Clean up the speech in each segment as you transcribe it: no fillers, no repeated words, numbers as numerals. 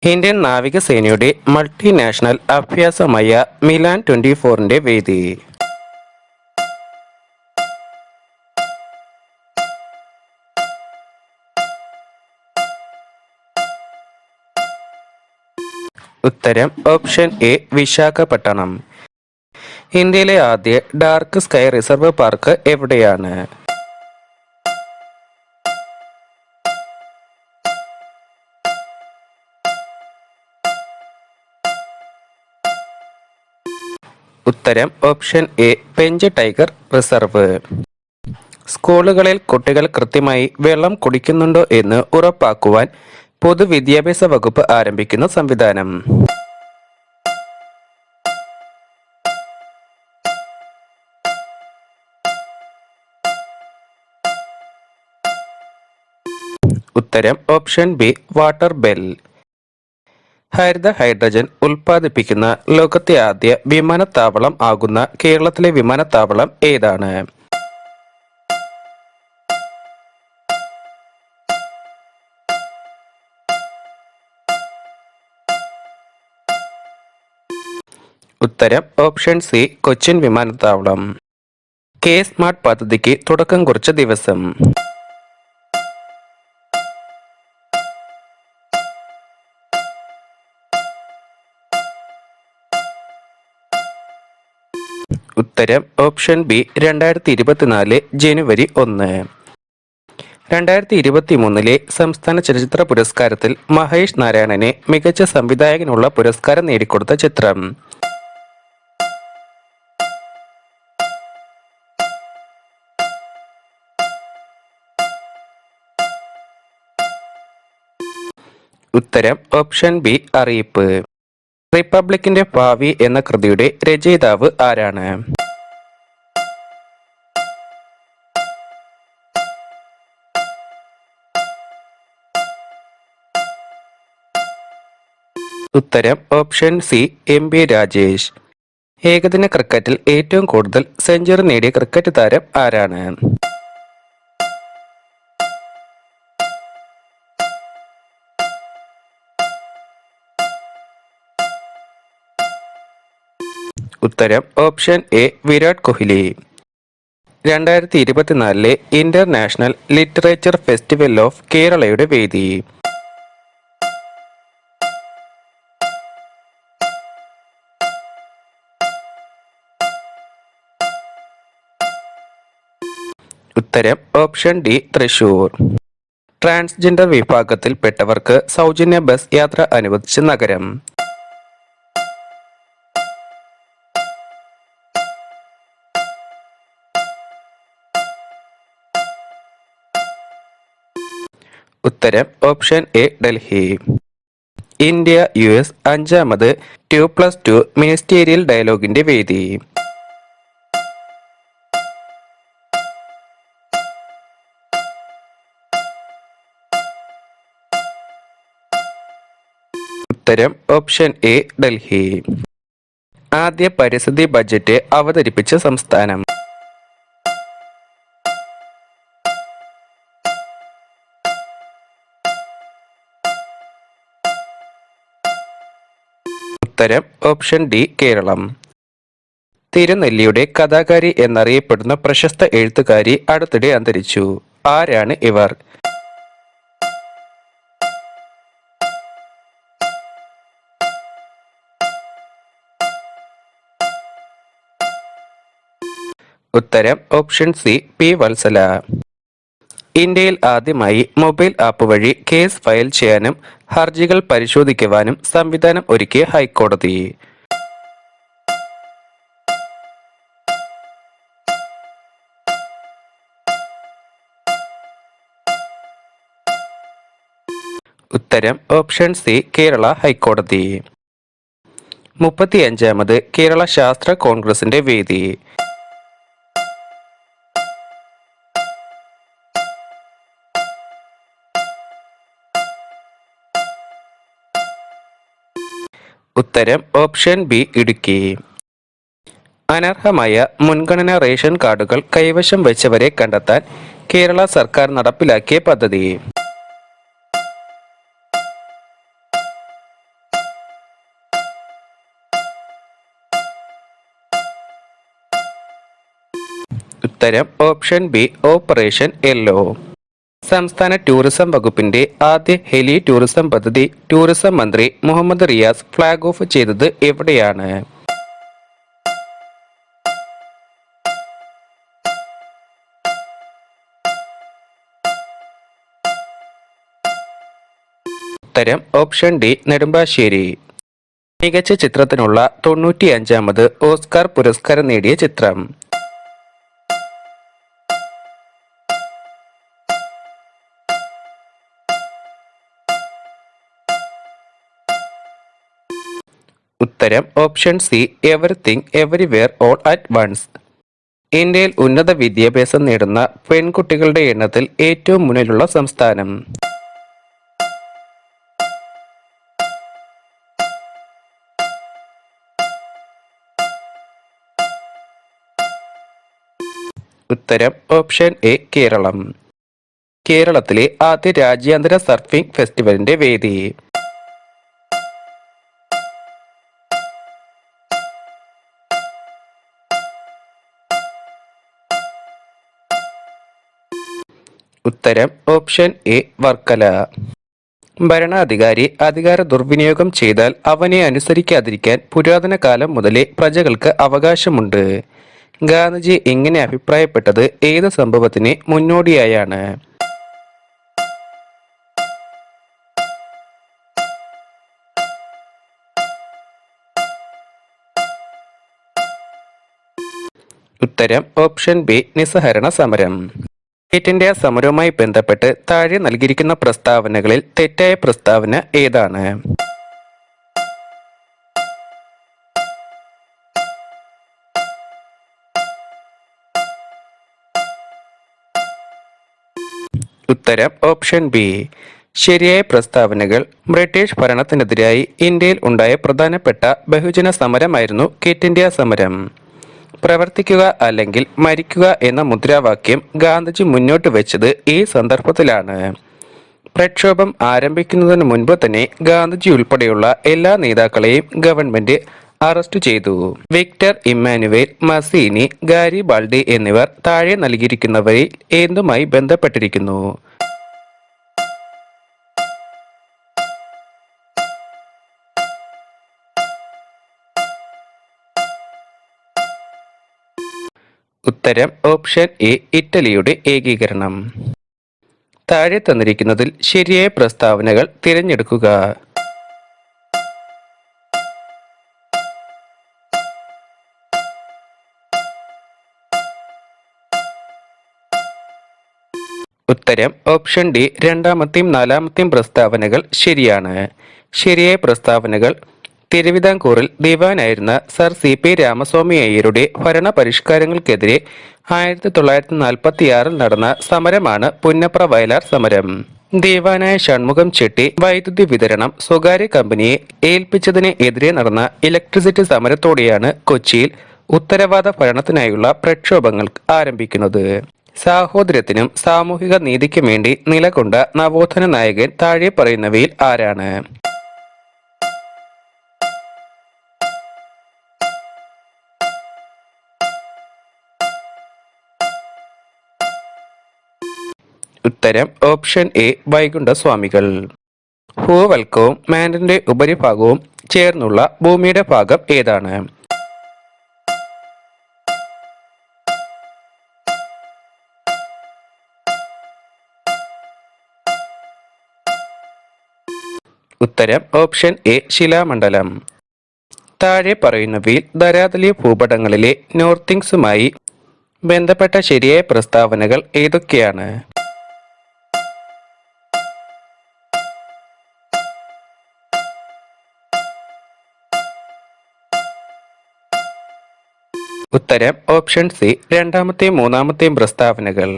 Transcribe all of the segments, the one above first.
Indian നാവികസേനയുടെ multinational അഭ്യാസമായ Milan 24ന്റെ വേദി. ഉത്തരം ഓപ്ഷൻ എ വിശാഖപട്ടണം. ഇന്ത്യയിലെ ആദ്യ ഡാർക്ക് സ്കൈ റിസർവ് പാർക്ക് എവിടെയാണ്? ഉത്തരം option A Pench tiger reserve. സ്കൂളുകളിൽ കുട്ടികൾ കൃത്യമായി വെള്ളം കുടിക്കുന്നുണ്ടോ എന്ന് ഉറപ്പാക്കുവാൻ പൊതുവിദ്യാഭ്യാസ വകുപ്പ് ആരംഭിക്കുന്ന സംവിധാനം. ഉത്തരം ഓപ്ഷൻ ബി വാട്ടർ ബെൽ. ഹരിത ഹൈഡ്രജൻ ഉൽപ്പാദിപ്പിക്കുന്ന ലോകത്തെ ആദ്യ വിമാനത്താവളം ആകുന്ന കേരളത്തിലെ വിമാനത്താവളം ഏതാണ്? ഉത്തരം ഓപ്ഷൻ സി കൊച്ചിൻ വിമാനത്താവളം. കെ സ്മാർട്ട് പദ്ധതിക്ക് തുടക്കം കുറിച്ച ദിവസം? ഉത്തരം ഓപ്ഷൻ ബി 2024 ജനുവരി 1. 2023 സംസ്ഥാന ചലച്ചിത്ര പുരസ്കാരത്തിൽ മഹേഷ് നാരായണനെ മികച്ച സംവിധായകനുള്ള പുരസ്കാരം നേടിക്കൊടുത്ത ചിത്രം? ഉത്തരം ഓപ്ഷൻ ബി അറിയിപ്പ്. റിപ്പബ്ലിക്കിന്റെ ഭാവി എന്ന കൃതിയുടെ രചയിതാവ് ആരാണ്? ഉത്തരം option C M B Rajesh. ഏകദിന ക്രിക്കറ്റിൽ ഏറ്റവും കൂടുതൽ സെഞ്ചുറി നേടിയ ക്രിക്കറ്റ് താരം ആരാണ്? ഉത്തരം option A Virat Kohli. 2024 international literature festival of കേരളയുടെ വേദി? ഉത്തരം ഓപ്ഷൻ ഡി തൃശൂർ. ട്രാൻസ്ജെൻഡർ വിഭാഗത്തിൽപ്പെട്ടവർക്ക് സൗജന്യ ബസ് യാത്ര അനുവദിച്ച നഗരം? ഉത്തരം option A Delhi. India US അഞ്ചാമത് 2+2 മിനിസ്റ്റീരിയൽ ഡയലോഗിന്റെ വേദി? ഉത്തരം ഓപ്ഷൻ എ ഡൽഹി. ആദ്യ പരിസ്ഥിതി ബജറ്റ് അവതരിപ്പിച്ച സംസ്ഥാനം? ഉത്തരം ഓപ്ഷൻ ഡി കേരളം. തിരുനെല്ലിയുടെ കഥാകാരി എന്നറിയപ്പെടുന്ന പ്രശസ്ത എഴുത്തുകാരി അടുത്തിടെ അന്തരിച്ചു. ആരാണ് ഇവർ? ഉത്തരം ഓപ്ഷൻ സി പി വത്സല. ഇന്ത്യയിൽ ആദ്യമായി മൊബൈൽ ആപ്പ് വഴി കേസ് ഫയൽ ചെയ്യാനും ഹർജികൾ പരിശോധിക്കുവാനും സംവിധാനം ഒരുക്കിയ ഹൈക്കോടതി? ഉത്തരം ഓപ്ഷൻ സി കേരള ഹൈക്കോടതി. 35ാമത് കേരള ശാസ്ത്ര കോൺഗ്രസിന്റെ വേദി? ഉത്തരം ഓപ്ഷൻ ബി ഇടുക്കി. അനർഹമായ മുൻഗണനാ റേഷൻ കാർഡുകൾ കൈവശം വെച്ചവരെ കണ്ടെത്താൻ കേരള സർക്കാർ നടപ്പിലാക്കിയ പദ്ധതി? ഉത്തരം ഓപ്ഷൻ ബി ഓപ്പറേഷൻ യെല്ലോ. സംസ്ഥാന ടൂറിസം വകുപ്പിന്റെ ആദ്യ ഹെലി ടൂറിസം പദ്ധതി ടൂറിസം മന്ത്രി മുഹമ്മദ് റിയാസ് ഫ്ളാഗ് ഓഫ് ചെയ്തത് എവിടെയാണ്? ഉത്തരം ഓപ്ഷൻ ഡി നെടുമ്പാശ്ശേരി. മികച്ച ചിത്രത്തിനുള്ള 95ാമത് ഓസ്കാർ പുരസ്കാരം നേടിയ ചിത്രം? ഉത്തരം option C everything everywhere all at once. ഇന്ത്യയിൽ ഉന്നത വിദ്യാഭ്യാസം നേടുന്ന പെൺകുട്ടികളുടെ എണ്ണത്തിൽ ഏറ്റവും മുന്നിലുള്ള സംസ്ഥാനം? ഉത്തരം ഓപ്ഷൻ എ കേരളം. കേരളത്തിലെ ആദ്യ രാജ്യാന്തര സർഫിംഗ് ഫെസ്റ്റിവലിന്റെ വേദി? ഉത്തരം ഓപ്ഷൻ എ വർക്കല. ഭരണാധികാരി അധികാര ദുർവിനിയോഗം ചെയ്താൽ അവനെ അനുസരിക്കാതിരിക്കാൻ പുരാതന കാലം മുതലേ പ്രജകൾക്ക് അവകാശമുണ്ട്. ഗാന്ധിജി ഇങ്ങനെ അഭിപ്രായപ്പെട്ടത് ഏത് സംഭവത്തിന് മുന്നോടിയായാണ്? ഉത്തരം ഓപ്ഷൻ ബി നിസ്സഹരണ സമരം. ക്വിറ്റ് ഇന്ത്യ സമരവുമായി ബന്ധപ്പെട്ട് താഴെ നൽകിയിരിക്കുന്ന പ്രസ്താവനകളിൽ തെറ്റായ പ്രസ്താവന ഏതാണ്? ഉത്തരം ഓപ്ഷൻ ബി. ശരിയായ പ്രസ്താവനകൾ ബ്രിട്ടീഷ് ഭരണത്തിനെതിരായി ഇന്ത്യയിൽ ഉണ്ടായ പ്രധാനപ്പെട്ട ബഹുജന സമരമായിരുന്നു ക്വിറ്റ് ഇന്ത്യ സമരം. പ്രവർത്തിക്കുക അല്ലെങ്കിൽ മരിക്കുക എന്ന മുദ്രാവാക്യം ഗാന്ധിജി മുന്നോട്ട് വെച്ചത് ഈ സന്ദർഭത്തിലാണ്. പ്രക്ഷോഭം ആരംഭിക്കുന്നതിന് മുൻപ് തന്നെ ഗാന്ധിജി ഉൾപ്പെടെയുള്ള എല്ലാ നേതാക്കളെയും ഗവൺമെന്റ് അറസ്റ്റ് ചെയ്തു. വിക്ടർ ഇമ്മാനുവേൽ, മസീനി, ഗാരിബാൾഡി എന്നിവർ താഴെ നൽകിയിരിക്കുന്നവരിൽ എന്തുമായി ബന്ധപ്പെട്ടിരിക്കുന്നു? ഉത്തരം ഓപ്ഷൻ എ ഇറ്റലിയുടെ ഏകീകരണം. താഴെ തന്നിരിക്കുന്നതിൽ ശരിയായ പ്രസ്താവനകൾ തിരഞ്ഞെടുക്കുക. ഉത്തരം ഓപ്ഷൻ ഡി രണ്ടാമത്തെയും നാലാമത്തെയും പ്രസ്താവനകൾ ശരിയാണ്. ശരിയായ പ്രസ്താവനകൾ തിരുവിതാംകൂറിൽ ദിവാനായിരുന്ന സർ സി പി രാമസ്വാമി അയ്യരുടെ ഭരണ പരിഷ്കാരങ്ങൾക്കെതിരെ 1946 നടന്ന സമരമാണ് പുന്നപ്ര വയലാർ സമരം. ദിവാനായ ഷൺമുഖം ചെട്ടി വൈദ്യുതി വിതരണം സ്വകാര്യ കമ്പനിയെ ഏൽപ്പിച്ചതിന് എതിരെ നടന്ന ഇലക്ട്രിസിറ്റി സമരത്തോടെയാണ് കൊച്ചിയിൽ ഉത്തരവാദ ഭരണത്തിനായുള്ള പ്രക്ഷോഭങ്ങൾ ആരംഭിക്കുന്നത്. സാഹോദര്യത്തിനും സാമൂഹിക നീതിക്കും വേണ്ടി നിലകൊണ്ട നവോത്ഥാന നായകൻ താഴെ പറയുന്നവയിൽ ആരാണ്? ഉത്തരം ഓപ്ഷൻ എ വൈകുണ്ഠസ്വാമികൾ. ഭൂവൽക്കവും മാൻഡന്റെ ഉപരിഭാഗവും ചേർന്നുള്ള ഭൂമിയുടെ ഭാഗം ഏതാണ്? ഉത്തരം ഓപ്ഷൻ എ ശിലാമണ്ഡലം. താഴെ പറയുന്നവയിൽ ധരാതലീയ ഭൂപടങ്ങളിലെ നോർത്തിങ്സുമായി ബന്ധപ്പെട്ട ശരിയായ പ്രസ്താവനകൾ ഏതൊക്കെയാണ്? ഉത്തരം ഓപ്ഷൻ സി രണ്ടാമത്തെയും മൂന്നാമത്തെയും പ്രസ്താവനകൾ.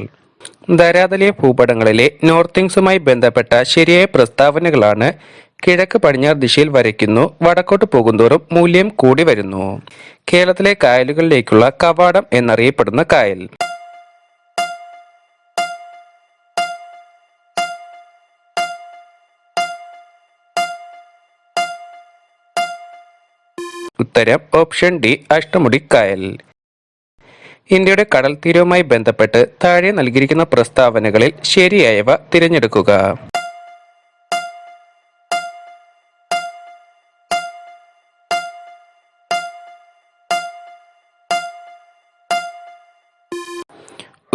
ധരാതലീയ ഭൂപടങ്ങളിലെ നോർത്തിങ്സുമായി ബന്ധപ്പെട്ട ശരിയായ പ്രസ്താവനകളാണ് കിഴക്ക് പടിഞ്ഞാറ് ദിശയിൽ വരയ്ക്കുന്നു, വടക്കോട്ട് പോകുന്തോറും മൂല്യം കൂടി വരുന്നു. കേരളത്തിലെ കായലുകളിലേക്കുള്ള കവാടം എന്നറിയപ്പെടുന്ന കായൽ? ഉത്തരം ഓപ്ഷൻ ഡി അഷ്ടമുടിക്കായൽ. ഇന്ത്യയുടെ കടൽ തീരവുമായി ബന്ധപ്പെട്ട് താഴെ നൽകിയിരിക്കുന്ന പ്രസ്താവനകളിൽ ശരിയായവ തിരഞ്ഞെടുക്കുക.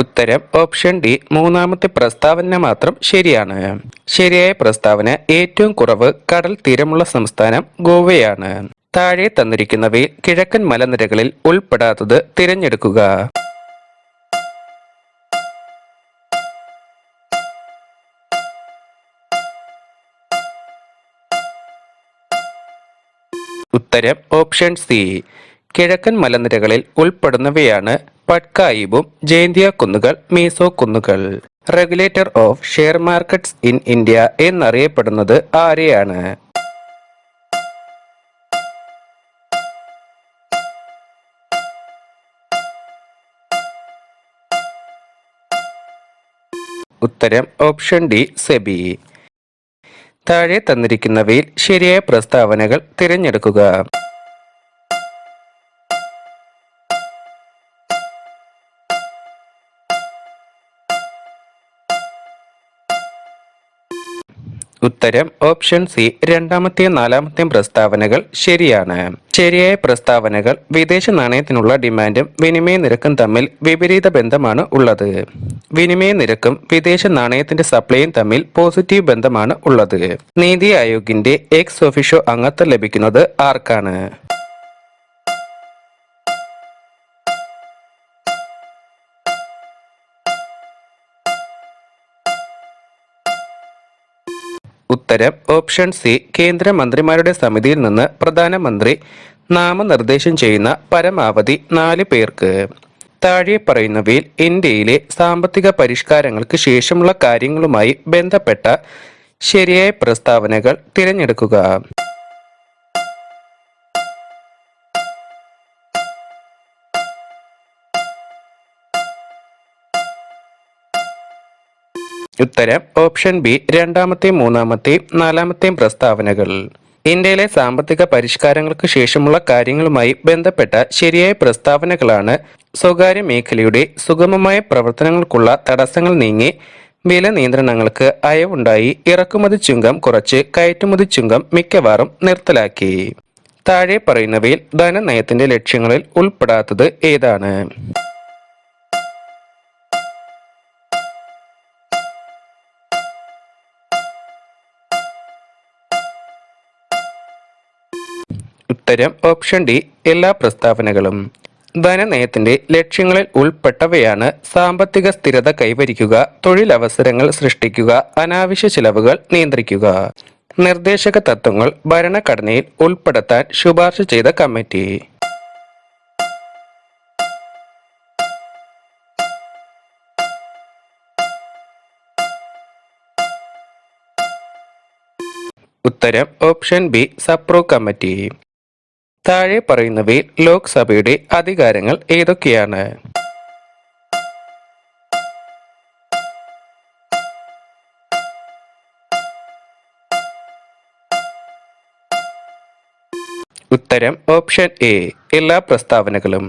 ഉത്തരം ഓപ്ഷൻ ഡി, മൂന്നാമത്തെ പ്രസ്താവന മാത്രം ശരിയാണ്. ശരിയായ പ്രസ്താവന ഏറ്റവും കുറവ് കടൽ തീരമുള്ള സംസ്ഥാനം ഗോവയാണ്. താഴെ തന്നിരിക്കുന്നവയിൽ കിഴക്കൻ മലനിരകളിൽ ഉൾപ്പെടാത്തത് തിരഞ്ഞെടുക്കുക. ഉത്തരം ഓപ്ഷൻ സി, കിഴക്കൻ മലനിരകളിൽ ഉൾപ്പെടുന്നവയാണ് പട്കായിബും ജയന്തിയ കുന്നുകൾ, മീസോ കുന്നുകൾ. Regulator of share markets in India എന്നറിയപ്പെടുന്നത് ആരെയാണ്? ഉത്തരം ഓപ്ഷൻ ഡി, സെബി. താഴെ തന്നിരിക്കുന്നവയിൽ ശരിയായ പ്രസ്താവനകൾ തിരഞ്ഞെടുക്കുക. ഉത്തരം ഓപ്ഷൻ സി, രണ്ടാമത്തെയും നാലാമത്തെയും പ്രസ്താവനകൾ ശരിയാണ്. ശരിയായ പ്രസ്താവനകൾ വിദേശ നാണയത്തിനുള്ള ഡിമാൻഡും വിനിമയ നിരക്കും തമ്മിൽ വിപരീത ബന്ധമാണ് ഉള്ളത്. വിനിമയ നിരക്കും വിദേശ നാണയത്തിന്റെ സപ്ലൈയും തമ്മിൽ പോസിറ്റീവ് ബന്ധമാണ് ഉള്ളത്. നീതി ആയോഗിന്റെ എക്സ് ഒഫീഷ്യോ അംഗത്വം ലഭിക്കുന്നത് ആർക്കാണ്? ഉത്തരം ഓപ്ഷൻ സി, കേന്ദ്രമന്ത്രിമാരുടെ സമിതിയിൽ നിന്ന് പ്രധാനമന്ത്രി നാമനിർദ്ദേശം ചെയ്യുന്ന പരമാവധി 4 പേർക്ക്. താഴെ പറയുന്നവയിൽ ഇന്ത്യയിലെ സാമ്പത്തിക പരിഷ്കാരങ്ങൾക്ക് ശേഷമുള്ള കാര്യങ്ങളുമായി ബന്ധപ്പെട്ട ശരിയായ പ്രസ്താവനകൾ തിരഞ്ഞെടുക്കുക. ഉത്തരം ഓപ്ഷൻ ബി, രണ്ടാമത്തെയും മൂന്നാമത്തെയും നാലാമത്തെയും പ്രസ്താവനകൾ. ഇന്ത്യയിലെ സാമ്പത്തിക പരിഷ്കാരങ്ങൾക്ക് ശേഷമുള്ള കാര്യങ്ങളുമായി ബന്ധപ്പെട്ട ശരിയായ പ്രസ്താവനകളാണ് സ്വകാര്യ മേഖലയുടെ സുഗമമായ പ്രവർത്തനങ്ങൾക്കുള്ള തടസ്സങ്ങൾ നീങ്ങി വില നിയന്ത്രണങ്ങൾക്ക് അയവുണ്ടായി ഇറക്കുമതി ചുങ്കം കുറച്ച് കയറ്റുമതി ചുങ്കം മിക്കവാറും നിർത്തലാക്കി. താഴെ പറയുന്നവയിൽ ധനനയത്തിന്റെ ലക്ഷ്യങ്ങളിൽ ഉൾപ്പെടാത്തത് ഏതാണ്? ഉത്തരം ഓപ്ഷൻ ഡി, എല്ലാ പ്രസ്താവനകളും. ധനനയത്തിന്റെ ലക്ഷ്യങ്ങളിൽ ഉൾപ്പെട്ടവയാണ് സാമ്പത്തിക സ്ഥിരത കൈവരിക്കുക, തൊഴിലവസരങ്ങൾ സൃഷ്ടിക്കുക, അനാവശ്യ ചിലവുകൾ നിയന്ത്രിക്കുക. നിർദ്ദേശക തത്വങ്ങൾ ഭരണഘടനയിൽ ഉൾപ്പെടുത്താൻ ശുപാർശ ചെയ്ത കമ്മിറ്റി. ഉത്തരം ഓപ്ഷൻ ബി, സപ്രോ കമ്മിറ്റി. താഴെ പറയുന്നവയിൽ ലോക്സഭയുടെ അധികാരങ്ങൾ ഏതൊക്കെയാണ്? ഉത്തരം ഓപ്ഷൻ എ, എല്ലാ പ്രസ്താവനകളും.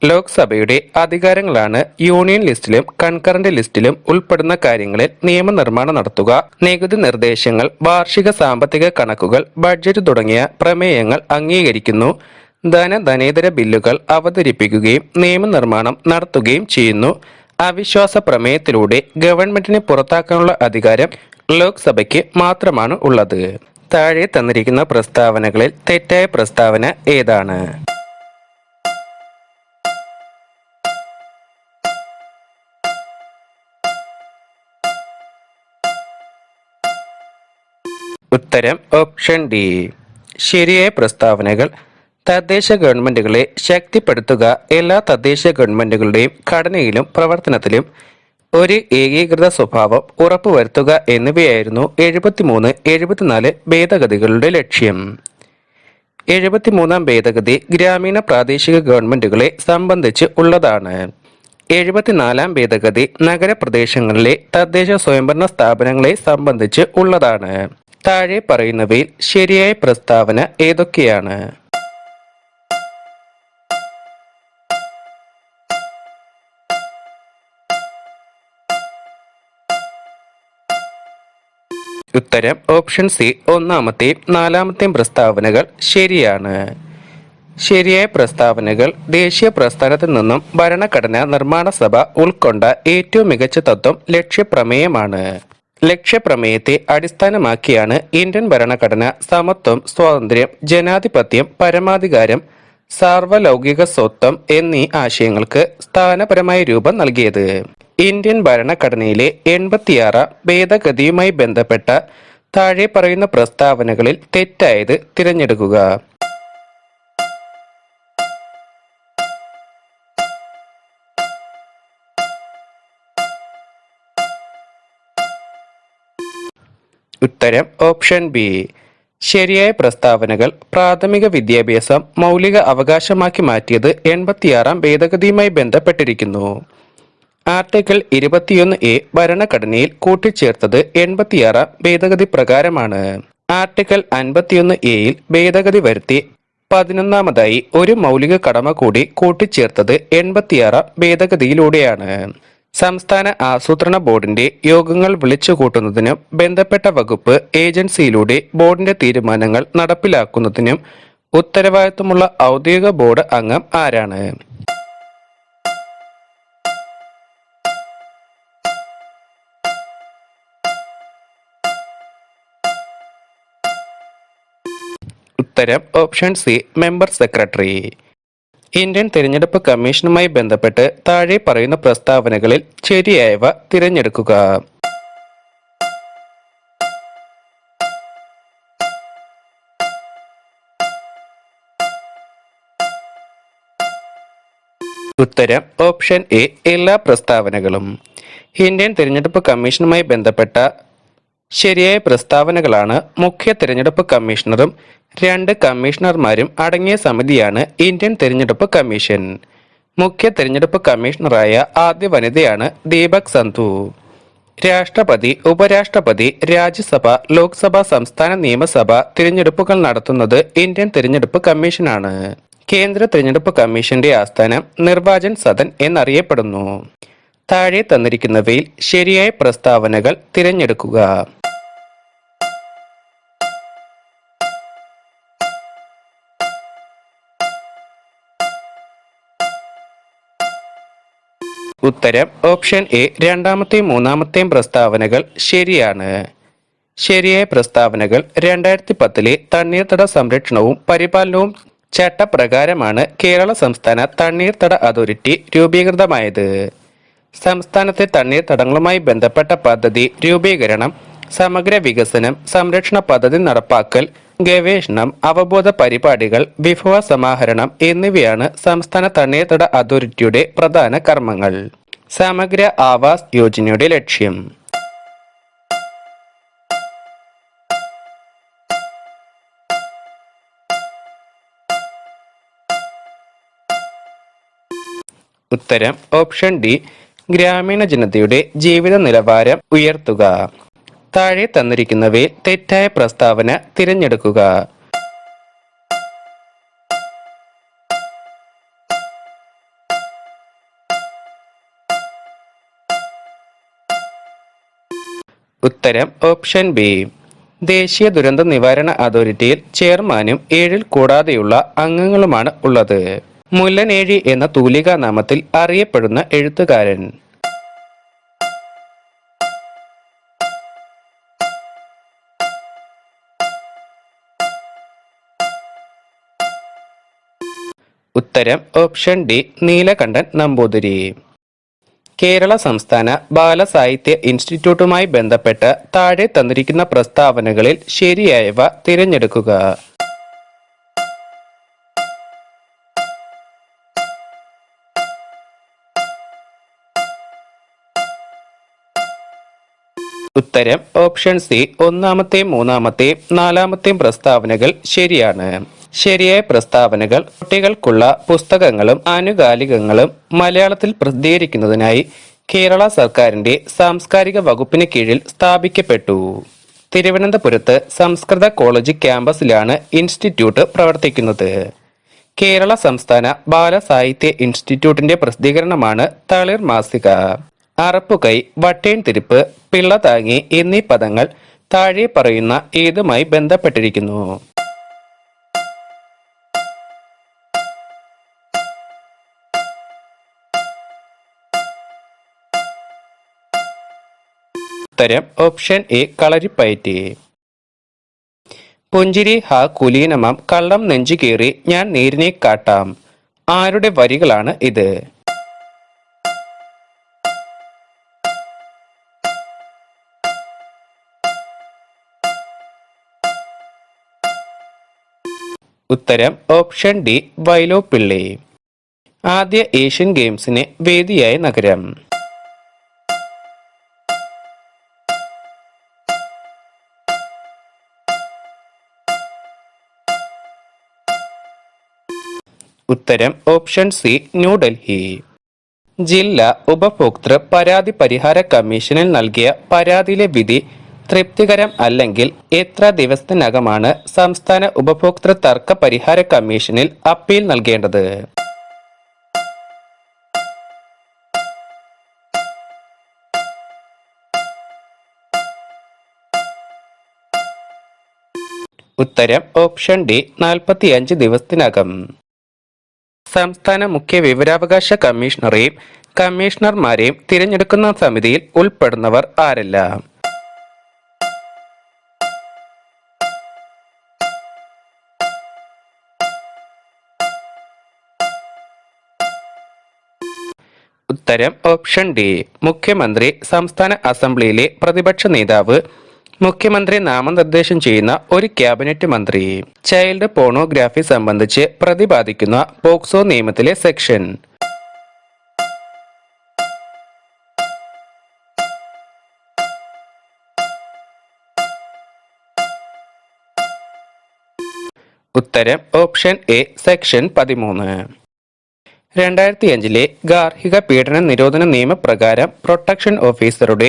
ലോക്സഭയുടെ അധികാരങ്ങളാണ് യൂണിയൻ ലിസ്റ്റിലും കൺകറന്റ് ലിസ്റ്റിലും ഉൾപ്പെടുന്ന കാര്യങ്ങളിൽ നിയമനിർമ്മാണം നടത്തുക, നികുതി നിർദ്ദേശങ്ങൾ, വാർഷിക സാമ്പത്തിക കണക്കുകൾ, ബഡ്ജറ്റ് തുടങ്ങിയ പ്രമേയങ്ങൾ അംഗീകരിക്കുന്നു, ധനേതര ബില്ലുകൾ അവതരിപ്പിക്കുകയും നിയമനിർമ്മാണം നടത്തുകയും ചെയ്യുന്നു. അവിശ്വാസ പ്രമേയത്തിലൂടെ ഗവൺമെന്റിനെ പുറത്താക്കാനുള്ള അധികാരം ലോക്സഭയ്ക്ക് മാത്രമാണ് ഉള്ളത്. താഴെ തന്നിരിക്കുന്ന പ്രസ്താവനകളിൽ തെറ്റായ പ്രസ്താവന ഏതാണ്? ഉത്തരം ഓപ്ഷൻ ഡി. ശരിയായ പ്രസ്താവനകൾ തദ്ദേശ ഗവൺമെന്റുകളെ ശക്തിപ്പെടുത്തുക, എല്ലാ തദ്ദേശ ഗവൺമെന്റുകളുടെയും ഘടനയിലും പ്രവർത്തനത്തിലും ഒരു ഏകീകൃത സ്വഭാവം ഉറപ്പുവരുത്തുക എന്നിവയായിരുന്നു 73, 74 ഭേദഗതികളുടെ ലക്ഷ്യം. 73-ാം ഭേദഗതി ഗ്രാമീണ പ്രാദേശിക ഗവൺമെന്റുകളെ സംബന്ധിച്ച് ഉള്ളതാണ്. 74-ാം ഭേദഗതി നഗരപ്രദേശങ്ങളിലെ തദ്ദേശ സ്വയംഭരണ സ്ഥാപനങ്ങളെ സംബന്ധിച്ച് ഉള്ളതാണ്. താഴെ പറയുന്നവയിൽ ശരിയായ പ്രസ്താവന ഏതൊക്കെയാണ്? ഉത്തരം ഓപ്ഷൻ സി ഒന്നാമത്തെയും നാലാമത്തെയും പ്രസ്താവനകൾ ശരിയാണ്. ശരിയായ പ്രസ്താവനകൾ ദേശീയ പ്രസ്ഥാനത്തിൽ നിന്നും ഭരണഘടനാ നിർമ്മാണ സഭ ഉൾക്കൊണ്ട ഏറ്റവും മികച്ച തത്വം ലക്ഷ്യപ്രമേയമാണ്. ലക്ഷ്യപ്രമേയത്തെ അടിസ്ഥാനമാക്കിയാണ് ഇന്ത്യൻ ഭരണഘടന സമത്വം, സ്വാതന്ത്ര്യം, ജനാധിപത്യം, പരമാധികാരം, സാർവലൗകിക സ്വത്വം എന്നീ ആശയങ്ങൾക്ക് സ്ഥാനപരമായ രൂപം നൽകിയത്. ഇന്ത്യൻ ഭരണഘടനയിലെ 86 ഭേദഗതിയുമായി ബന്ധപ്പെട്ട താഴെ പറയുന്ന പ്രസ്താവനകളിൽ തെറ്റായത് തിരഞ്ഞെടുക്കുക. ഉത്തരം ഓപ്ഷൻ ബി. ശരിയായ പ്രസ്താവനകൾ പ്രാഥമിക വിദ്യാഭ്യാസം മൗലിക അവകാശമാക്കി മാറ്റിയത് 86 ഭേദഗതിയുമായി ബന്ധപ്പെട്ടിരിക്കുന്നു. ആർട്ടിക്കിൾ 21A ഭരണഘടനയിൽ കൂട്ടിച്ചേർത്തത് 86 ഭേദഗതി പ്രകാരമാണ്. ആർട്ടിക്കിൾ 51A ഭേദഗതി വരുത്തി 11ാമതായി ഒരു മൗലിക കടമ കൂടി കൂട്ടിച്ചേർത്തത് 86 ഭേദഗതിയിലൂടെയാണ്. സംസ്ഥാന ആസൂത്രണ ബോർഡിന്റെ യോഗങ്ങൾ വിളിച്ചുകൂട്ടുന്നതിനും ബന്ധപ്പെട്ട വകുപ്പ് ഏജൻസിയിലൂടെ ബോർഡിന്റെ തീരുമാനങ്ങൾ നടപ്പിലാക്കുന്നതിനും ഉത്തരവാദിത്വമുള്ള ഔദ്യോഗിക ബോർഡ് അംഗം ആരാണ്? ഉത്തരം option C member secretary. Indian തിരഞ്ഞെടുപ്പ് കമ്മീഷനുമായി ബന്ധപ്പെട്ട് താഴെ പറയുന്ന പ്രസ്താവനകളിൽ ശരിയായവ തിരഞ്ഞെടുക്കുക. ഉത്തരം ഓപ്ഷൻ എ എല്ലാ പ്രസ്താവനകളും. ഇന്ത്യൻ തിരഞ്ഞെടുപ്പ് കമ്മീഷനുമായി ബന്ധപ്പെട്ട ശരിയായ പ്രസ്താവനകളാണ് മുഖ്യ തിരഞ്ഞെടുപ്പ് കമ്മീഷണറും 2 കമ്മീഷണർമാരും അടങ്ങിയ സമിതിയാണ് ഇന്ത്യൻ തിരഞ്ഞെടുപ്പ് കമ്മീഷൻ. മുഖ്യ തിരഞ്ഞെടുപ്പ് കമ്മീഷണറായ ആദ്യ വനിതയാണ് ദീപക് സന്ധു. രാഷ്ട്രപതി, ഉപരാഷ്ട്രപതി, രാജ്യസഭ, ലോക്സഭ, സംസ്ഥാന നിയമസഭ തിരഞ്ഞെടുപ്പുകൾ നടത്തുന്നത് ഇന്ത്യൻ തിരഞ്ഞെടുപ്പ് കമ്മീഷനാണ്. കേന്ദ്ര തിരഞ്ഞെടുപ്പ് കമ്മീഷന്റെ ആസ്ഥാനം നിർവാചൻ സദൻ എന്നറിയപ്പെടുന്നു. താഴെ തന്നിരിക്കുന്നവയിൽ ശരിയായ പ്രസ്താവനകൾ തിരഞ്ഞെടുക്കുക. ഉത്തരം ഓപ്ഷൻ എ രണ്ടാമത്തെയും മൂന്നാമത്തെയും പ്രസ്താവനകൾ ശരിയാണ്. ശരിയായ പ്രസ്താവനകൾ 2010 തണ്ണീർത്തട സംരക്ഷണവും പരിപാലനവും ചട്ടപ്രകാരമാണ് കേരള സംസ്ഥാന തണ്ണീർത്തട അതോറിറ്റി രൂപീകൃതമായത്. സംസ്ഥാനത്തെ തണ്ണീർത്തടങ്ങളുമായി ബന്ധപ്പെട്ട പദ്ധതി രൂപീകരണം, സമഗ്ര വികസനം, സംരക്ഷണ പദ്ധതി നടപ്പാക്കൽ, ഗവേഷണം, അവബോധ പരിപാടികൾ, വിഭവ സമാഹരണം എന്നിവയാണ് സംസ്ഥാന തണ്ണീർത്തട അതോറിറ്റിയുടെ പ്രധാന കർമ്മങ്ങൾ. സമഗ്ര ആവാസ് യോജനയുടെ ലക്ഷ്യം. ഉത്തരം ഓപ്ഷൻ ഡി ഗ്രാമീണ ജനതയുടെ ജീവിത നിലവാരം ഉയർത്തുക. താഴെ തന്നിരിക്കുന്നവയിൽ തെറ്റായ പ്രസ്താവന തിരഞ്ഞെടുക്കുക. ഉത്തരം ഓപ്ഷൻ ബി. ദേശീയ ദുരന്ത നിവാരണ അതോറിറ്റിയിൽ ചെയർമാനും 7 കൂടാതെയുള്ള അംഗങ്ങളുമാണ് ഉള്ളത്. മുല്ലനേഴി എന്ന തൂലികാ നാമത്തിൽ അറിയപ്പെടുന്ന എഴുത്തുകാരൻ. ഉത്തരം ഓപ്ഷൻ ഡി നീലകണ്ഠൻ നമ്പൂതിരി. കേരള സംസ്ഥാന ബാലസാഹിത്യ ഇൻസ്റ്റിറ്റ്യൂട്ടുമായി ബന്ധപ്പെട്ട് താഴെ തന്നിരിക്കുന്ന പ്രസ്താവനകളിൽ ശരിയായവ തിരഞ്ഞെടുക്കുക. ഉത്തരം ഓപ്ഷൻ സി ഒന്നാമത്തെയും മൂന്നാമത്തെയും നാലാമത്തെയും പ്രസ്താവനകൾ ശരിയാണ്. ശരിയായ പ്രസ്താവനകൾ കുട്ടികൾക്കുള്ള പുസ്തകങ്ങളും ആനുകാലികങ്ങളും മലയാളത്തിൽ പ്രസിദ്ധീകരിക്കുന്നതിനായി കേരള സർക്കാരിന്റെ സാംസ്കാരിക വകുപ്പിന് കീഴിൽ സ്ഥാപിക്കപ്പെട്ടു. തിരുവനന്തപുരത്ത് സംസ്കൃത കോളേജ് ക്യാമ്പസിലാണ് ഇൻസ്റ്റിറ്റ്യൂട്ട് പ്രവർത്തിക്കുന്നത്. കേരള സംസ്ഥാന ബാലസാഹിത്യ ഇൻസ്റ്റിറ്റ്യൂട്ടിന്റെ പ്രസിദ്ധീകരണമാണ് തളിർ മാസിക. അറപ്പുകൈ, വട്ടേൻ തിരിപ്പ്, പിള്ളതാങ്ങി എന്നീ പദങ്ങൾ താഴെ പറയുന്ന ഏതുമായി ബന്ധപ്പെട്ടിരിക്കുന്നു? ഉത്തരം ഓപ്ഷൻ എ കളരിപ്പയറ്റ്. പുഞ്ചിരി ഹാ കുലീനമാം കള്ളം നെഞ്ചുകേറി ഞാൻ നേരിനെ കാട്ടാം. ആരുടെ വരികളാണ് ഇത്? ഉത്തരം ഓപ്ഷൻ ഡി വൈലോപ്പിള്ളി. ആദ്യ ഏഷ്യൻ ഗെയിംസിന് വേദിയായ നഗരം? ഉത്തരം ഓപ്ഷൻ സി ന്യൂഡൽഹി. ജില്ല ഉപഭോക്തൃ പരാതി പരിഹാര കമ്മീഷനിൽ നൽകിയ പരാതിയിലെ വിധി തൃപ്തികരം അല്ലെങ്കിൽ എത്ര ദിവസത്തിനകമാണ് സംസ്ഥാന ഉപഭോക്തൃ തർക്ക പരിഹാര കമ്മീഷനിൽ അപ്പീൽ നൽകേണ്ടത്? ഉത്തരം ഓപ്ഷൻ ഡി 45 ദിവസത്തിനകം. സംസ്ഥാന മുഖ്യ വിവരാവകാശ കമ്മീഷണറെയും കമ്മീഷണർമാരെയും തിരഞ്ഞെടുക്കുന്ന സമിതിയിൽ ഉൾപ്പെടുന്നവർ ആരെല്ലാം? ഉത്തരം ഓപ്ഷൻ ഡി മുഖ്യമന്ത്രി, സംസ്ഥാന അസംബ്ലിയിലെ പ്രതിപക്ഷ നേതാവ്, മുഖ്യമന്ത്രി നാമനിർദ്ദേശം ചെയ്യുന്ന ഒരു ക്യാബിനറ്റ് മന്ത്രി. ചൈൽഡ് പോണോഗ്രാഫി സംബന്ധിച്ച് പ്രതിപാദിക്കുന്ന പോക്സോ നിയമത്തിലെ സെക്ഷൻ? ഉത്തരം ഓപ്ഷൻ എ സെക്ഷൻ 13. 2005 ഗാർഹിക പീഡന നിരോധന നിയമപ്രകാരം പ്രൊട്ടക്ഷൻ ഓഫീസറുടെ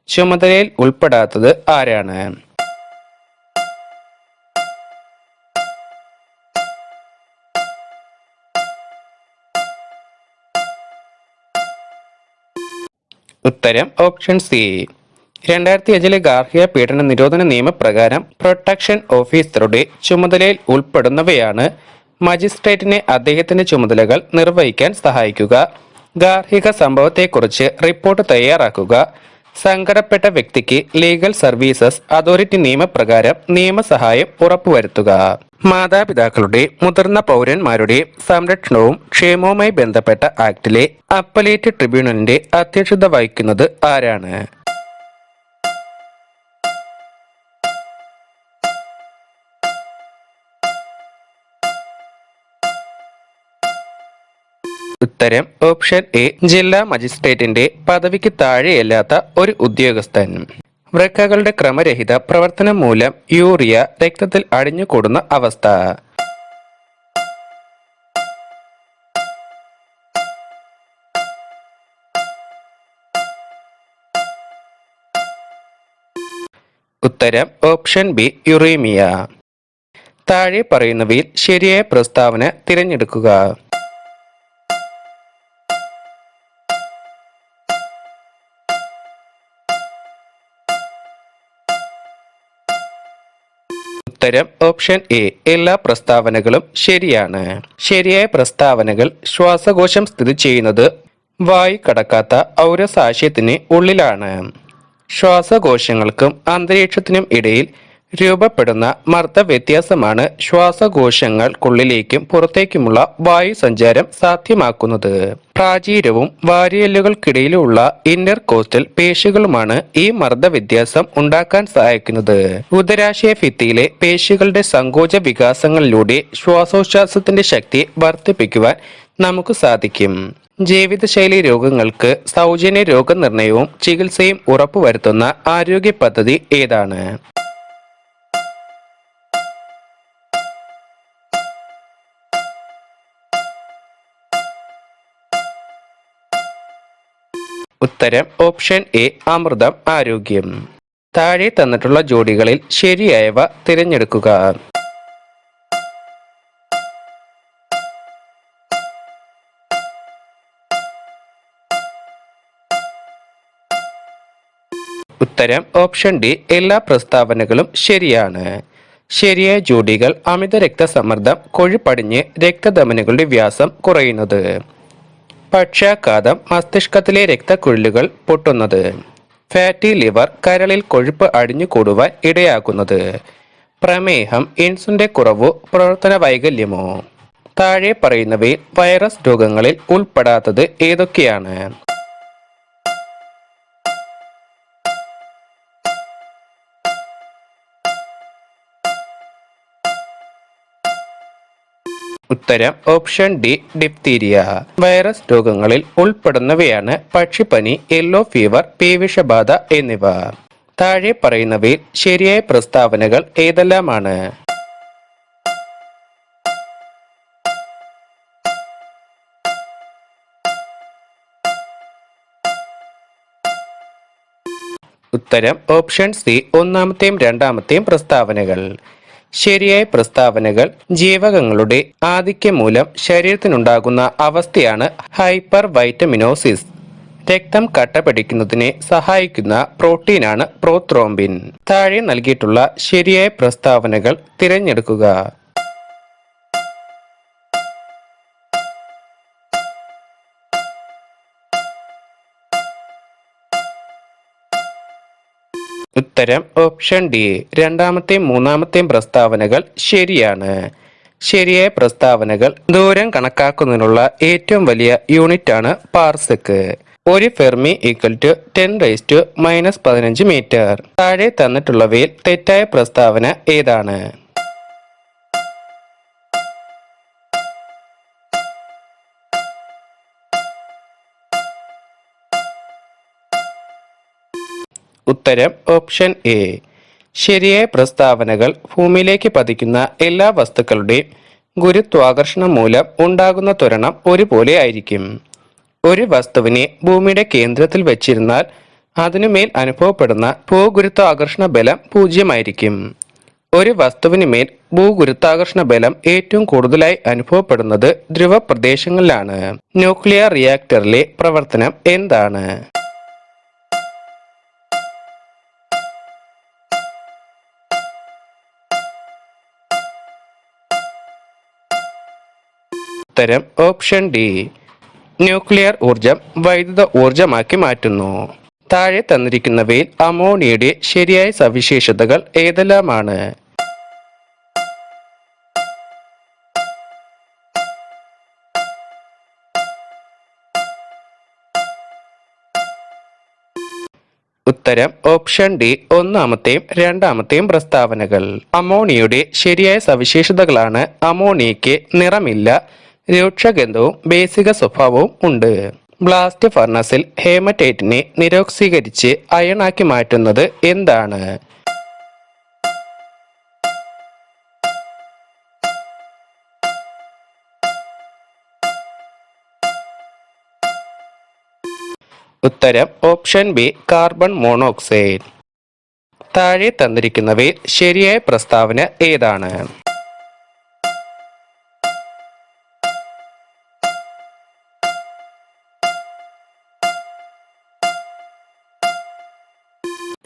ചുമതലയിൽ ഉൾപ്പെടാത്തത് ആരാണ്? ഉത്തരം ഓപ്ഷൻ സി. 2005 ഗാർഹിക പീഡന നിരോധന നിയമപ്രകാരം പ്രൊട്ടക്ഷൻ ഓഫീസറുടെ ചുമതലയിൽ ഉൾപ്പെടുന്നവയാണ് മജിസ്ട്രേറ്റിനെ അദ്ദേഹത്തിന്റെ ചുമതലകൾ നിർവഹിക്കാൻ സഹായിക്കുക, ഗാർഹിക സംഭവത്തെക്കുറിച്ച് റിപ്പോർട്ട് തയ്യാറാക്കുക, സങ്കടപ്പെട്ട വ്യക്തിക്ക് ലീഗൽ സർവീസസ് അതോറിറ്റി നിയമപ്രകാരം നിയമസഹായം ഉറപ്പുവരുത്തുക. മാതാപിതാക്കളുടെ മുതിർന്ന പൗരന്മാരുടെ സംരക്ഷണവും ക്ഷേമവുമായി ബന്ധപ്പെട്ട ആക്ടിലെ അപ്പലേറ്റ് ട്രിബ്യൂണലിന്റെ അധ്യക്ഷത വഹിക്കുന്നത് ആരാണ്? ഉത്തരം ഓപ്ഷൻ എ ജില്ലാ മജിസ്ട്രേറ്റിന്റെ പദവിക്ക് താഴെയല്ലാത്ത ഒരു ഉദ്യോഗസ്ഥൻ. വൃക്കകളുടെ ക്രമരഹിത പ്രവർത്തനം മൂലം യൂറിയ രക്തത്തിൽ അടിഞ്ഞുകൂടുന്ന അവസ്ഥ? ഉത്തരം ഓപ്ഷൻ ബി യുറേമിയ. താഴെ പറയുന്നവയിൽ ശരിയായ പ്രസ്താവന തിരഞ്ഞെടുക്കുക. ഉത്തരം ഓപ്ഷൻ എ എല്ലാ പ്രസ്താവനകളും ശരിയാണ്. ശരിയായ പ്രസ്താവനകൾ ശ്വാസകോശം സ്ഥിതി ചെയ്യുന്നത് വായു കടക്കാത്ത ഔരസാശയത്തിന് ഉള്ളിലാണ്. ശ്വാസകോശങ്ങൾക്കും അന്തരീക്ഷത്തിനും ഇടയിൽ രൂപപ്പെടുന്ന മർദ്ദ വ്യത്യാസമാണ് ശ്വാസകോശങ്ങൾക്കുള്ളിലേക്കും പുറത്തേക്കുമുള്ള വായു സഞ്ചാരം സാധ്യമാക്കുന്നത്. പ്രാചീരവും വാരിയെല്ലുകൾക്കിടയിലുള്ള ഇന്റർകോസ്റ്റൽ പേശികളുമാണ് ഈ മർദ്ദ വ്യത്യാസം ഉണ്ടാക്കാൻ സഹായിക്കുന്നത്. ഉദരാശയ ഭിത്തിയിലെ പേശികളുടെ സങ്കോച വികാസങ്ങളിലൂടെ ശ്വാസോച്ഛ്വാസത്തിന്റെ ശക്തി വർദ്ധിപ്പിക്കുവാൻ നമുക്ക് സാധിക്കും. ജീവിതശൈലി രോഗങ്ങൾക്ക് സൗജന്യ രോഗനിർണയവും ചികിത്സയും ഉറപ്പുവരുത്തുന്ന ആരോഗ്യ പദ്ധതി ഏതാണ്? ഉത്തരം ഓപ്ഷൻ എ അമൃതം ആരോഗ്യം. താഴെ തന്നിട്ടുള്ള ജോഡികളിൽ ശരിയായവ തിരഞ്ഞെടുക്കുക. ഉത്തരം ഉത്തരം ഓപ്ഷൻ ഡി എല്ലാ പ്രസ്താവനകളും ശരിയാണ്. ശരിയായ ജോഡികൾ അമിത രക്തസമ്മർദ്ദം, കൊഴുപ്പടിഞ്ഞ് രക്തധമനികളുടെ വ്യാസം കുറയുന്നത്. പക്ഷാഘാതം മസ്തിഷ്കത്തിലെ രക്തക്കുഴലുകൾ പൊട്ടുന്നത്. ഫാറ്റി ലിവർ കരളിൽ കൊഴുപ്പ് അടിഞ്ഞുകൂടുവാൻ ഇടയാക്കുന്നത്. പ്രമേഹം ഇൻസുലിന്റെ കുറവോ പ്രവർത്തന വൈകല്യമോ. താഴെ പറയുന്നവയിൽ വൈറസ് രോഗങ്ങളിൽ ഉൾപ്പെടാത്തത് ഏതൊക്കെയാണ്? ഉത്തരം ഓപ്ഷൻ ഡി ഡിപ്തീരിയ. വൈറസ് രോഗങ്ങളിൽ ഉൾപ്പെടുന്നവയാണ് പക്ഷിപ്പനി, യെല്ലോ ഫീവർ, പേവിഷബാധ എന്നിവ. താഴെ പറയുന്നവയിൽ ശരിയായ പ്രസ്താവനകൾ ഏതെല്ലാമാണ്? ഉത്തരം ഓപ്ഷൻ സി ഒന്നാമത്തെയും രണ്ടാമത്തെയും പ്രസ്താവനകൾ. ശരിയായ പ്രസ്താവനകൾ ജീവകങ്ങളുടെ ആധിക്യം മൂലം ശരീരത്തിനുണ്ടാകുന്ന അവസ്ഥയാണ് ഹൈപ്പർ വൈറ്റമിനോസിസ്. രക്തം കട്ട പിടിക്കുന്നതിനെ സഹായിക്കുന്ന പ്രോട്ടീനാണ് പ്രോത്രോംബിൻ. താഴെ നൽകിയിട്ടുള്ള ശരിയായ പ്രസ്താവനകൾ തിരഞ്ഞെടുക്കുക. ഉത്തരം ഓപ്ഷൻ ഡി രണ്ടാമത്തെയും മൂന്നാമത്തെയും പ്രസ്താവനകൾ ശരിയാണ്. ശരിയായ പ്രസ്താവനകൾ ദൂരം കണക്കാക്കുന്നതിനുള്ള ഏറ്റവും വലിയ യൂണിറ്റ് ആണ് പാർസെക്. ഒരു ഫെർമി ഈക്വൽ ടു 10⁻⁻15 മീറ്റർ. താഴെ തന്നിട്ടുള്ളവയിൽ തെറ്റായ പ്രസ്താവന ഏതാണ്? ഉത്തരം ഓപ്ഷൻ എ. ശരിയായ പ്രസ്താവനകൾ ഭൂമിയിലേക്ക് പതിക്കുന്ന എല്ലാ വസ്തുക്കളുടെയും ഗുരുത്വാകർഷണം മൂലം ഉണ്ടാകുന്ന ത്വരണം ഒരുപോലെ ആയിരിക്കും. ഒരു വസ്തുവിനെ ഭൂമിയുടെ കേന്ദ്രത്തിൽ വെച്ചിരുന്നാൽ അതിനുമേൽ അനുഭവപ്പെടുന്ന ഭൂഗുരുത്വാകർഷണ ബലം 0 ഒരു വസ്തുവിന് മേൽ ഭൂഗുരുത്വാകർഷണ ബലം ഏറ്റവും കൂടുതലായി അനുഭവപ്പെടുന്നത് ധ്രുവ പ്രദേശങ്ങളിലാണ്. ന്യൂക്ലിയർ റിയാക്ടറിലെ പ്രവർത്തനം എന്താണ്? ഉത്തരം ഓപ്ഷൻ ഡി. ന്യൂക്ലിയർ ഊർജം വൈദ്യുത ഊർജമാക്കി മാറ്റുന്നു. താഴെ തന്നിരിക്കുന്നവയിൽ അമോണിയയുടെ ശരിയായ സവിശേഷതകൾ ഏതെല്ലാമാണ്? ഉത്തരം ഓപ്ഷൻ ഡി ഒന്നാമത്തെയും രണ്ടാമത്തെയും പ്രസ്താവനകൾ. അമോണിയയുടെ ശരിയായ സവിശേഷതകളാണ് അമോണിയയ്ക്ക് നിറമില്ല, രൂക്ഷഗന്ധവും ബേസിക സ്വഭാവവും ഉണ്ട്. ബ്ലാസ്റ്റ് ഫർണസിൽ ഹേമറ്റൈറ്റിനെ നിരോക്സീകരിച്ച് അയണാക്കി മാറ്റുന്നത് എന്താണ്? ഉത്തരം ഓപ്ഷൻ ബി കാർബൺ മോണോക്സൈഡ്. താഴെ തന്നിരിക്കുന്നവയിൽ ശരിയായ പ്രസ്താവന ഏതാണ്?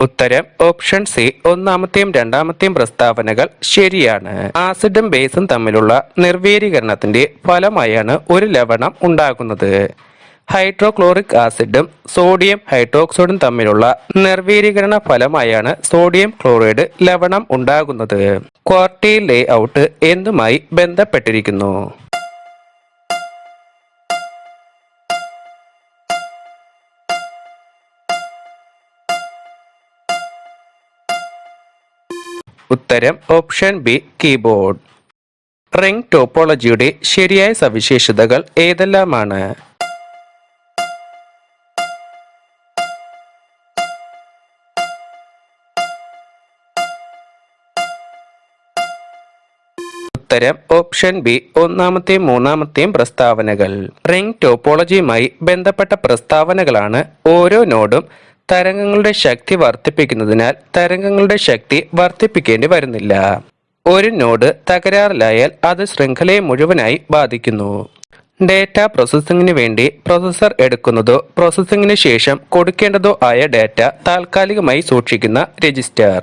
ഉത്തരം ഓപ്ഷൻ സി ഒന്നാമത്തെയും രണ്ടാമത്തെയും പ്രസ്താവനകൾ ശരിയാണ്. ആസിഡും ബേസും തമ്മിലുള്ള നിർവീരീകരണത്തിന്റെ ഫലമായാണ് ഒരു ലവണം ഉണ്ടാകുന്നത്. ഹൈഡ്രോക്ലോറിക് ആസിഡും സോഡിയം ഹൈഡ്രോക്സൈഡും തമ്മിലുള്ള നിർവീരീകരണ ഫലമായാണ് സോഡിയം ക്ലോറൈഡ് ലവണം ഉണ്ടാകുന്നത്. ക്വാർട്ടൈൽ ലേഔട്ട് എന്തുമായി ബന്ധപ്പെട്ടിരിക്കുന്നു? ഉത്തരം ഓപ്ഷൻ ബി കീബോർഡ്. റിംഗ് ടോപ്പോളജിയുടെ ശരിയായ സവിശേഷതകൾ ഏതെല്ലാമാണ്? ഉത്തരം ഓപ്ഷൻ ബി ഒന്നാമത്തെയും മൂന്നാമത്തെയും പ്രസ്താവനകൾ. റിംഗ് ടോപ്പോളജിയുമായി ബന്ധപ്പെട്ട പ്രസ്താവനകളാണ് ഓരോ നോഡും തരംഗങ്ങളുടെ ശക്തി വർദ്ധിപ്പിക്കുന്നതിനാൽ തരംഗങ്ങളുടെ ശക്തി വർദ്ധിപ്പിക്കേണ്ടി വരുന്നില്ല. ഒരു നോഡ് തകരാറിലായാൽ അത് ശൃംഖലയെ മുഴുവനായി ബാധിക്കുന്നു. ഡാറ്റ പ്രോസസ്സിംഗിന് വേണ്ടി പ്രോസസ്സർ എടുക്കുന്നതോ പ്രോസസ്സിംഗിന് ശേഷം കൊടുക്കേണ്ടതോ ആയ ഡാറ്റ താൽക്കാലികമായി സൂക്ഷിക്കുന്ന രജിസ്റ്റർ.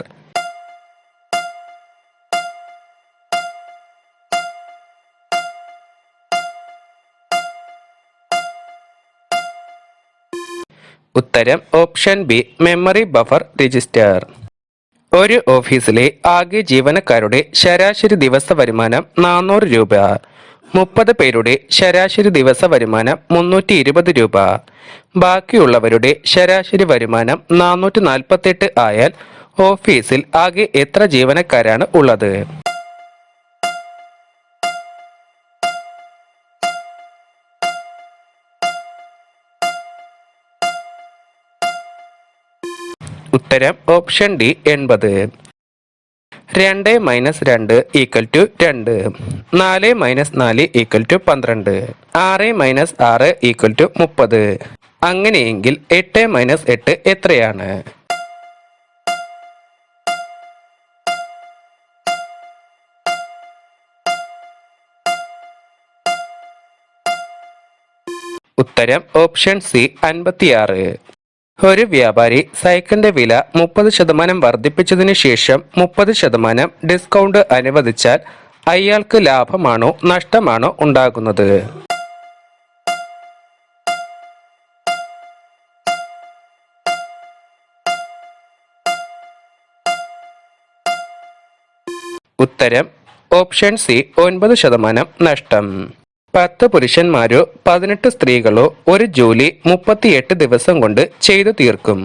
ഉത്തരം option B memory buffer register. ഒരു ഓഫീസിലെ ആകെ ജീവനക്കാരുടെ ശരാശരി ദിവസ വരുമാനം 400 രൂപ. 30 പേരുടെ ശരാശരി ദിവസ വരുമാനം 320 രൂപ. ബാക്കിയുള്ളവരുടെ ശരാശരി വരുമാനം 448 ആയാൽ ഓഫീസിൽ ആകെ എത്ര ജീവനക്കാരാണ് ഉള്ളത്? ഉത്തരം ഓപ്ഷൻ ഡി 80. 2 - 2 = 2. 4 - 4 = 12. 6 - 6 = 30. അങ്ങനെയെങ്കിൽ 8 - 8 എത്രയാണ്? ഉത്തരം ഓപ്ഷൻ സി 56. ഒരു വ്യാപാരി സൈക്കിളിന്റെ വില 30% വർദ്ധിപ്പിച്ചതിന് ശേഷം 30% ഡിസ്കൗണ്ട് അനുവദിച്ചാൽ അയാൾക്ക് ലാഭമാണോ നഷ്ടമാണോ ഉണ്ടാകുന്നത്? ഉത്തരം ഓപ്ഷൻ സി 9% നഷ്ടം. 10 പുരുഷന്മാരോ 18 സ്ത്രീകളോ ഒരു ജോലി 38 ദിവസം കൊണ്ട് ചെയ്തു തീർക്കും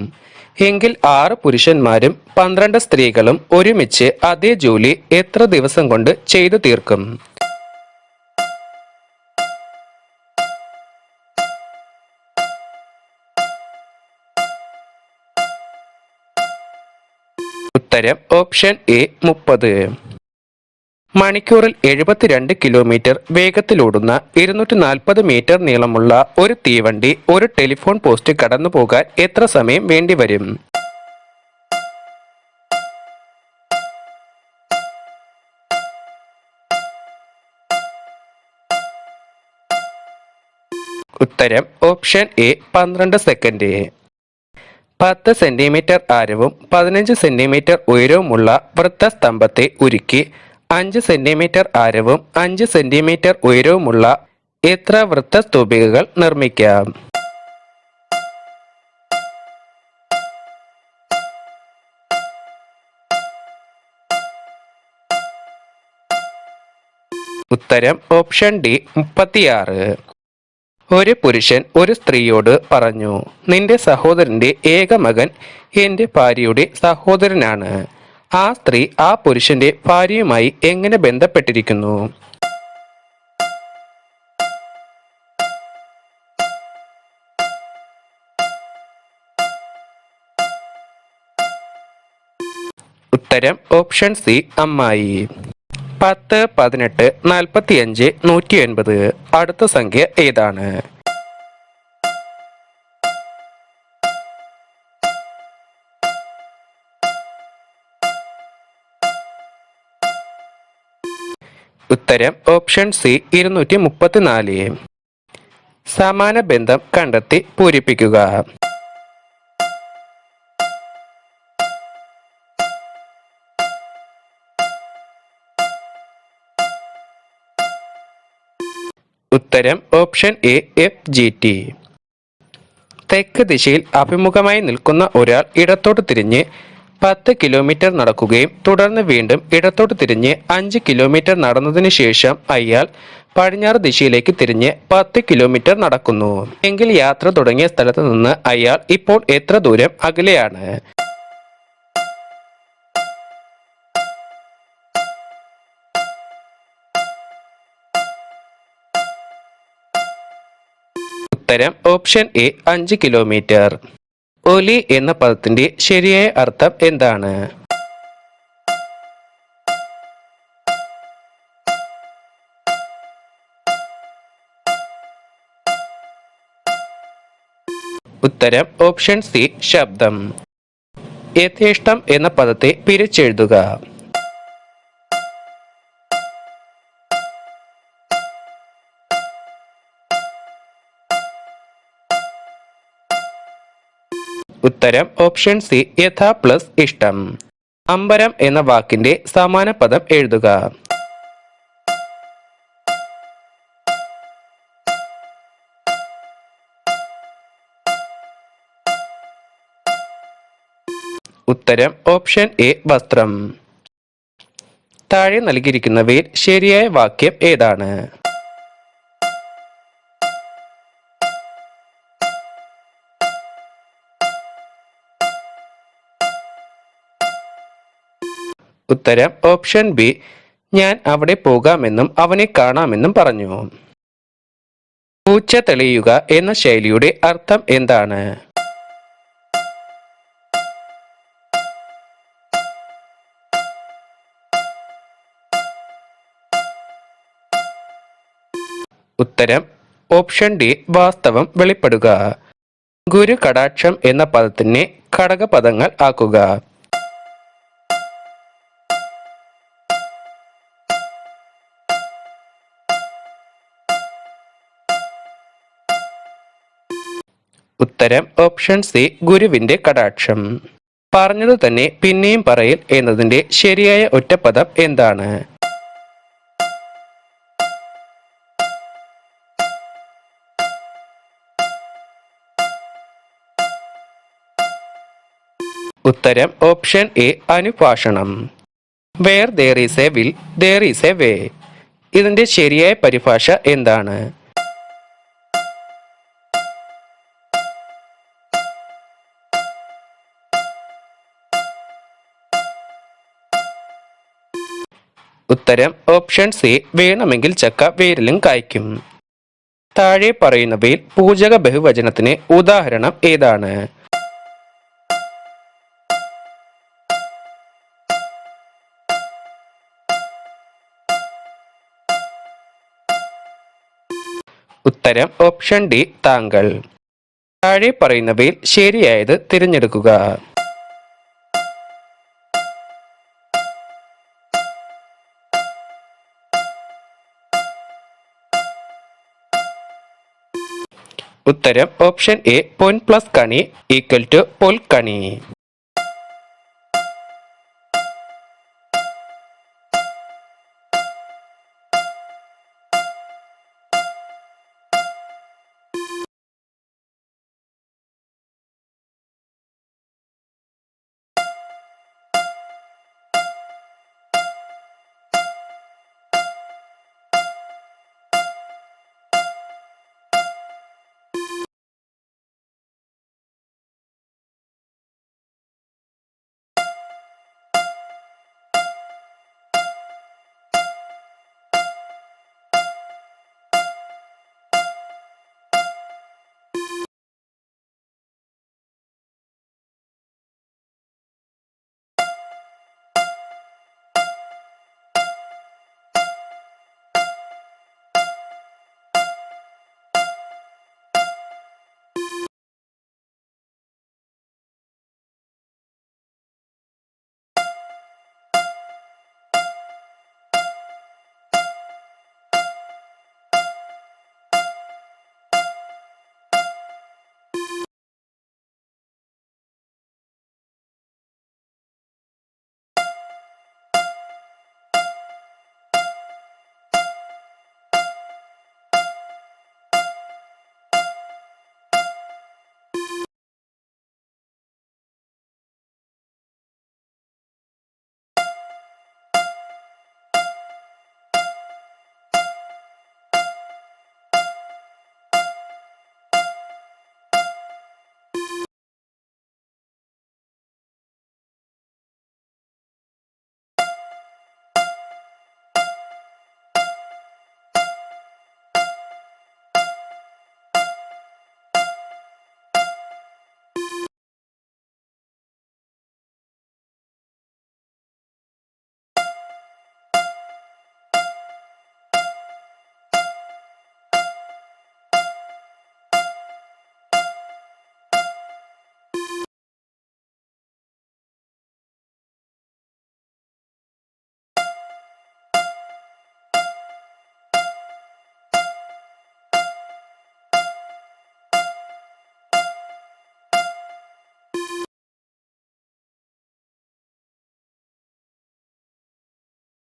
എങ്കിൽ 6 പുരുഷന്മാരും 12 സ്ത്രീകളും ഒരുമിച്ച് അതേ ജോലി എത്ര ദിവസം കൊണ്ട് ചെയ്തു തീർക്കും? ഉത്തരം ഓപ്ഷൻ എ 30. മണിക്കൂറിൽ 72 കിലോമീറ്റർ വേഗത്തിലോടുന്ന 240 മീറ്റർ നീളമുള്ള ഒരു തീവണ്ടി ഒരു ടെലിഫോൺ പോസ്റ്റ് കടന്നു പോകാൻ എത്ര സമയം വേണ്ടിവരും? ഉത്തരം ഓപ്ഷൻ എ 12 സെക്കൻഡ്. 10 സെന്റിമീറ്റർ ആരവും 15 സെന്റിമീറ്റർ ഉയരവുമുള്ള വൃത്തസ്തംഭത്തെ ഉരുക്കി 5 സെന്റിമീറ്റർ ആരവും 5 സെന്റിമീറ്റർ ഉയരവുമുള്ള എത്ര വൃത്തസ്തൂപികകൾ നിർമ്മിക്കാം? ഉത്തരം ഓപ്ഷൻ ഡി 36. ഒരു പുരുഷൻ ഒരു സ്ത്രീയോട് പറഞ്ഞു, നിന്റെ സഹോദരന്റെ ഏക മകൻ എന്റെ ഭാര്യയുടെ സഹോദരനാണ്. ആ സ്ത്രീ ആ പുരുഷന്റെ ഭാര്യയുമായി എങ്ങനെ ബന്ധപ്പെട്ടിരിക്കുന്നു? ഉത്തരം ഓപ്ഷൻ സി അമ്മായി. 10, 18, 45, 180. അടുത്ത സംഖ്യ ഏതാണ്? ഉത്തരം ഓപ്ഷൻ സി 234. സമാന ബന്ധം കണ്ടെത്തി പൂരിപ്പിക്കുക. ഉത്തരം ഓപ്ഷൻ എ FGT. തെക്ക് ദിശയിൽ അഭിമുഖമായി നിൽക്കുന്ന ഒരാൾ ഇടത്തോട്ട് തിരിഞ്ഞ് 10 കിലോമീറ്റർ നടക്കുകയും തുടർന്ന് വീണ്ടും ഇടത്തോട്ട് തിരിഞ്ഞ് 5 കിലോമീറ്റർ നടന്നതിന് ശേഷം അയാൾ പടിഞ്ഞാറ് ദിശയിലേക്ക് തിരിഞ്ഞ് 10 കിലോമീറ്റർ നടക്കുന്നു എങ്കിൽ യാത്ര തുടങ്ങിയ സ്ഥലത്ത് നിന്ന് അയാൾ ഇപ്പോൾ എത്ര ദൂരം അകലെയാണ്? ഉത്തരം ഓപ്ഷൻ എ 5 കിലോമീറ്റർ. ഒലി എന്ന പദത്തിന്റെ ശരിയായ അർത്ഥം എന്താണ്? ഉത്തരം ഓപ്ഷൻ സി ശബ്ദം. യഥേഷ്ടം എന്ന പദത്തെ പിരിച്ചെഴുതുക. ഉത്തരം ഓപ്ഷൻ സി യഥാ പ്ലസ് ഇഷ്ടം. അമ്പരം എന്ന വാക്കിന്റെ സമാന പദം എഴുതുക. ഉത്തരം ഓപ്ഷൻ എ വസ്ത്രം. താഴെ നൽകിയിരിക്കുന്നവയിൽ ശരിയായ വാക്യം ഏതാണ്? ഉത്തരം ഓപ്ഷൻ ബി ഞാൻ അവിടെ പോകാമെന്നും അവനെ കാണാമെന്നും പറഞ്ഞു. പൂച്ച തെളിയുക എന്ന ശൈലിയുടെ അർത്ഥം എന്താണ്? ഉത്തരം ഓപ്ഷൻ ഡി വാസ്തവം വെളിപ്പെടുക. ഗുരു കടാക്ഷം എന്ന പദത്തിനെ ഘടകപദങ്ങൾ ആക്കുക. ഉത്തരം ഓപ്ഷൻ സി ഗുരുവിന്റെ കടാക്ഷം. പറഞ്ഞതു തന്നെ പിന്നെയും പറയൽ എന്നതിന്റെ ശരിയായ ഒറ്റപ്പദം എന്താണ്? ഉത്തരം ഓപ്ഷൻ എ അനുഭാഷണം. Where there is a will there is a way. ഇതിന്റെ ശരിയായ പരിഭാഷ എന്താണ്? ഉത്തരം ഓപ്ഷൻ സി വേണമെങ്കിൽ ചക്ക വേരിലും കായ്ക്കും. താഴെ പറയുന്നവയിൽ പൂജക ബഹുവചനത്തിന് ഉദാഹരണം ഏതാണ്? ഉത്തരം ഓപ്ഷൻ ഡി താങ്കൾ. താഴെ പറയുന്നവയിൽ ശരിയായത് തിരഞ്ഞെടുക്കുക. ഉത്തരം ഓപ്ഷൻ എ പൊൻ പ്ലസ് കണി ഈക്വൽ ടു പൊൽക്കണി.